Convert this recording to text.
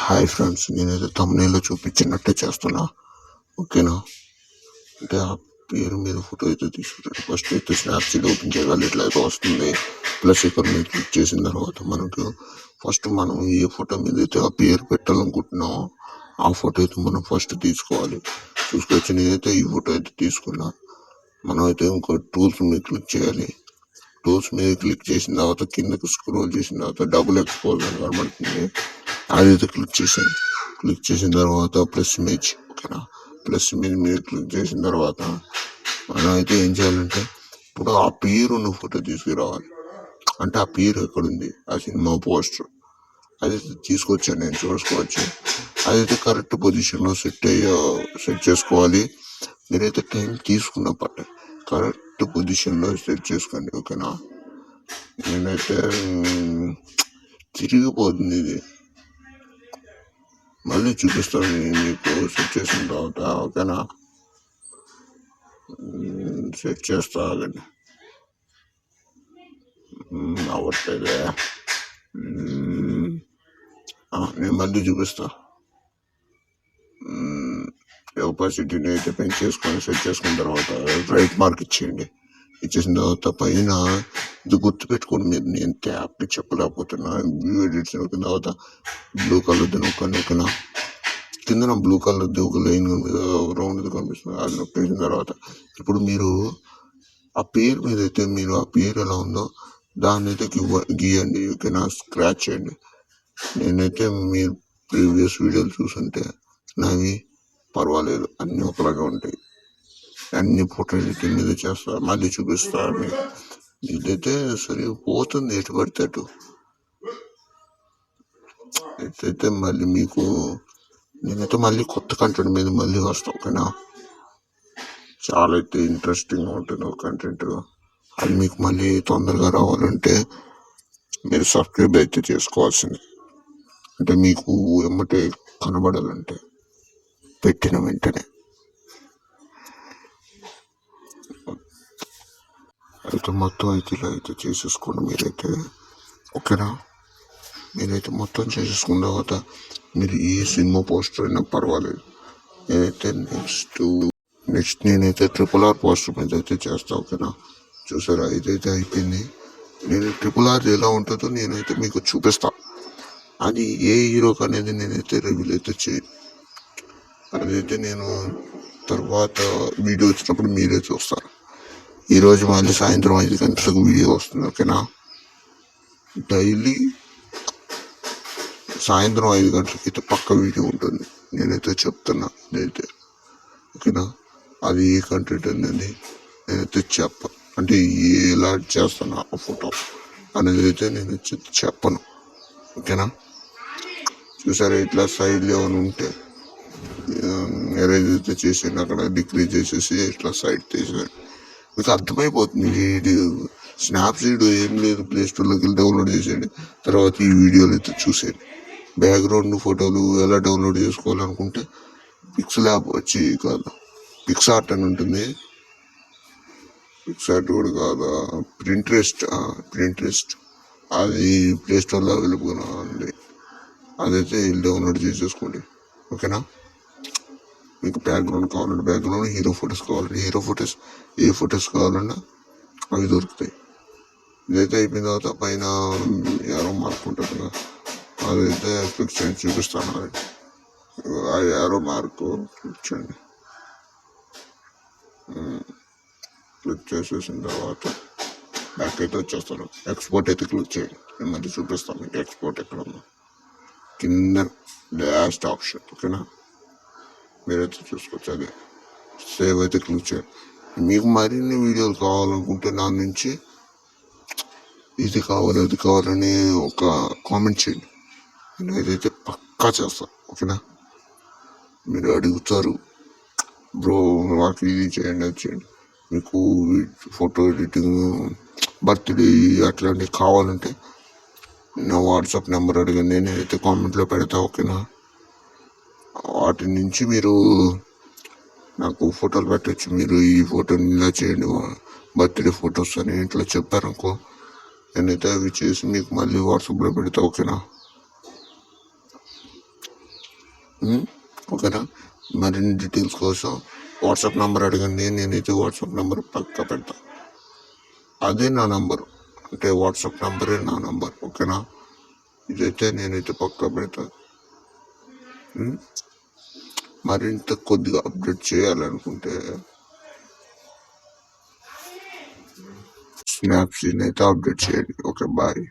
Hi friends, నేనైతే తమ్మునేలో చూపించినట్టే చేస్తున్నా. ఓకేనా? అంటే ఆ పేరు మీద ఫోటో అయితే తీసుకుంటాడు. ఫస్ట్ అయితే స్నాప్సీడ్ ఓపెన్ చేయగాలి ఇట్లా అయితే వస్తుంది. ప్లస్ ఇక్కడ మీద క్లిక్ చేసిన తర్వాత మనకు ఫస్ట్ మనం ఏ ఫోటో మీద అయితే ఆ పేరు పెట్టాలనుకుంటున్నామో ఆ ఫోటో అయితే మనం ఫస్ట్ తీసుకోవాలి. చూసుకొచ్చి నేనైతే ఈ ఫోటో అయితే తీసుకున్నా. మనం అయితే ఇంకో టూల్స్ మీద క్లిక్ చేయాలి. టూల్స్ మీద క్లిక్ చేసిన తర్వాత కిందకి స్క్రోల్ చేసిన తర్వాత డబుల్ ఎక్స్పోజర్ కనబడుతుంది. అదైతే క్లిక్ చేసాను. క్లిక్ చేసిన తర్వాత ప్లస్ ఇమేజ్. ఓకేనా? ప్లస్ ఇమేజ్ మీద క్లిక్ చేసిన తర్వాత మనం అయితే ఏం చేయాలంటే ఇప్పుడు ఆ పేరు ఉన్న ఫోటో తీసుకురావాలి. అంటే ఆ పేరు ఎక్కడుంది, ఆ సినిమా పోస్టర్ అదైతే తీసుకొచ్చాను నేను, చూసుకోవచ్చు. అదైతే కరెక్ట్ పొజిషన్లో సెట్ చేసుకోవాలి. మీరైతే టైం తీసుకున్న పట్ట కరెక్ట్ పొజిషన్లో సెట్ చేసుకోండి. ఓకేనా? నేనైతే తిరిగిపోతుంది ఇది, మళ్ళీ చూపిస్తాను మీకు సెట్ చేసిన తర్వాత. ఓకేనా? సెట్ చేస్తా, ఆగండి. అవ్వట్లేదే. నేను మళ్ళీ చూపిస్తా. ఒపాసిటీని అయితే పెంచేసుకొని సెట్ చేసుకున్న తర్వాత రైట్ మార్క్ ఇచ్చేయండి. ఇచ్చేసిన తర్వాత పైన ఇది గుర్తుపెట్టుకోండి. మీరు నేను ట్యాప్కి చెప్పలేకపోతున్నా. వ్యూ ఎడిట్స్ నొక్కిన తర్వాత బ్లూ కలర్ది నొక్కండి. ఓకేనా? కింద బ్లూ కలర్ది ఒక లైన్ రౌండ్ కనిపిస్తుంది. అది నొక్కేసిన తర్వాత ఇప్పుడు మీరు ఆ పేరు మీద అయితే మీరు ఆ పేరు ఎలా ఉందో దాన్ని అయితే గీయండి. ఓకేనా? స్క్రాచ్ చేయండి. నేనైతే మీరు ప్రీవియస్ వీడియోలు చూసుంటే నావి పర్వాలేదు, అన్నీ ఒకలాగా ఉంటాయి. అన్ని ఫోటో ఎడిటింగ్ మీద చేస్తా, మళ్ళీ చూపిస్తా. ఇదైతే సరే పోతుంది ఎటు పడితే అటు. అయితే మళ్ళీ మీకు నేనైతే మళ్ళీ కొత్త కంటెంట్ మీద మళ్ళీ వస్తాను. ఓకేనా? చాలా అయితే ఇంట్రెస్టింగ్ ఉంటుంది కంటెంట్. అది మీకు మళ్ళీ తొందరగా రావాలంటే మీరు సబ్స్క్రైబ్ అయితే చేసుకోవాల్సింది. అంటే మీకు ఎమ్మటే కనబడాలంటే పెట్టిన వెంటనే. అయితే మొత్తం అయితే ఇలా అయితే చేసేసుకోండి మీరైతే. ఓకేనా? మీరైతే మొత్తం చేసేసుకున్న తర్వాత మీరు ఏ సినిమా పోస్టర్ అయినా పర్వాలేదు. నేనైతే నెక్స్ట్ నేనైతే RRR పోస్టర్ మీద అయితే చేస్తా. ఓకేనా? చూసారా, ఇదైతే అయిపోయింది. నేను RRR ఎలా ఉంటుందో నేనైతే మీకు చూపిస్తా. అది ఏ హీరోకి అనేది నేనైతే రివీల్ అయితే చేయను. అదైతే నేను తర్వాత వీడియో వచ్చినప్పుడు మీరే చూస్తారు. ఈరోజు మళ్ళీ సాయంత్రం 5 గంటలకు వీడియో వస్తుంది. ఓకేనా? డైలీ సాయంత్రం 5 గంటలకి అయితే పక్క వీడియో ఉంటుంది. నేనైతే చెప్తున్నా ఇదైతే. ఓకేనా? అది ఏ కంటెంట్ అనేది నేనైతే అంటే ఎలా చేస్తాను ఆ ఫోటో అనేది అయితే నేను చెప్పను. ఓకేనా? చూసారా, ఇట్లా సైడ్లో ఏమైనా ఉంటే ఎరేజ్ అయితే చేసాను, అక్కడ డిక్రీజ్ చేసేసి ఇట్లా సైడ్ తీసాను. మీకు అర్థమైపోతుంది. ఇది స్నాప్సీడ్ ఏం లేదు, ప్లే స్టోర్లోకి వెళ్ళి డౌన్లోడ్ చేసేయండి. తర్వాత ఈ వీడియోలు అయితే చూసేయండి. బ్యాక్గ్రౌండ్ ఫోటోలు ఎలా డౌన్లోడ్ చేసుకోవాలనుకుంటే పిక్సెల్ యాప్ వచ్చి కాదు, పిక్సార్ట్ అని ఉంటుంది. పిక్సార్ట్ కూడా కాదా, ప్రింట్రెస్ట్ అది ప్లే స్టోర్లో అవైలబుల్గా ఉంది. అదైతే డౌన్లోడ్ చేసేసుకోండి. ఓకేనా? మీకు బ్యాక్గ్రౌండ్ కావాలంటే బ్యాక్గ్రౌండ్, హీరో ఫొటోస్ కావాలంటే హీరో ఫొటోస్, ఏ ఫొటోస్ కావాలన్నా అవి దొరుకుతాయి. ఇదైతే అయిపోయిన తర్వాత పైన యారో మార్క్ ఉంటుంది కదా, అదైతే క్లిక్ చేయండి, చూపిస్తాను. ఆ యారో మార్క్ క్లిక్ చేయండి. క్లిక్ చేసేసిన తర్వాత బ్యాక్ అయితే వచ్చేస్తాను. ఎక్స్పోర్ట్ అయితే క్లిక్ చేయండి. నేను మళ్ళీ చూపిస్తాను మీకు ఎక్స్పోర్ట్ ఎక్కడ ఉందో. కింద లాస్ట్ ఆప్షన్. ఓకేనా? మీరైతే చూసుకోవచ్చు. అదే సేవ్ అయితే క్లిక్ చేయండి. మీకు మరిన్ని వీడియోలు కావాలనుకుంటే నా నుంచి ఇది కావాలి అది కావాలని ఒక కామెంట్ చేయండి. నేను ఏదైతే పక్కా చేస్తాను. ఓకేనా? మీరు అడుగుతారు, బ్రో నాకు ఇది చేయండి అది చేయండి. మీకు ఫోటో ఎడిటింగ్, బర్త్డే అట్లాంటివి కావాలంటే నా వాట్సాప్ నెంబర్ అడగండి, నేనైతే కామెంట్లో పెడతా. ఓకేనా? వాటి నుంచి మీరు నాకు ఫోటోలు పెట్టచ్చు. మీరు ఈ ఫోటోని ఇలా చేయండి, బర్త్డే ఫొటోస్ అని ఇట్లా చెప్పారనుకో, నేనైతే అవి చేసి మీకు మళ్ళీ వాట్సాప్లో పెడతా. ఓకేనా? ఓకేనా? మరిన్ని డీటెయిల్స్ కోసం వాట్సాప్ నెంబర్ అడగండి, నేనైతే వాట్సాప్ నెంబర్ పక్కా పెడతా. అదే నా నంబర్, అంటే వాట్సాప్ నెంబరే నా నంబర్, ఓకేనా? ఇదైతే నేనైతే పక్కా పెడతా. మరింత కొద్దిగా అప్డేట్ చేయాలనుకుంటే స్నాప్సీని అయితే అప్డేట్ చేయండి. Okay, bye.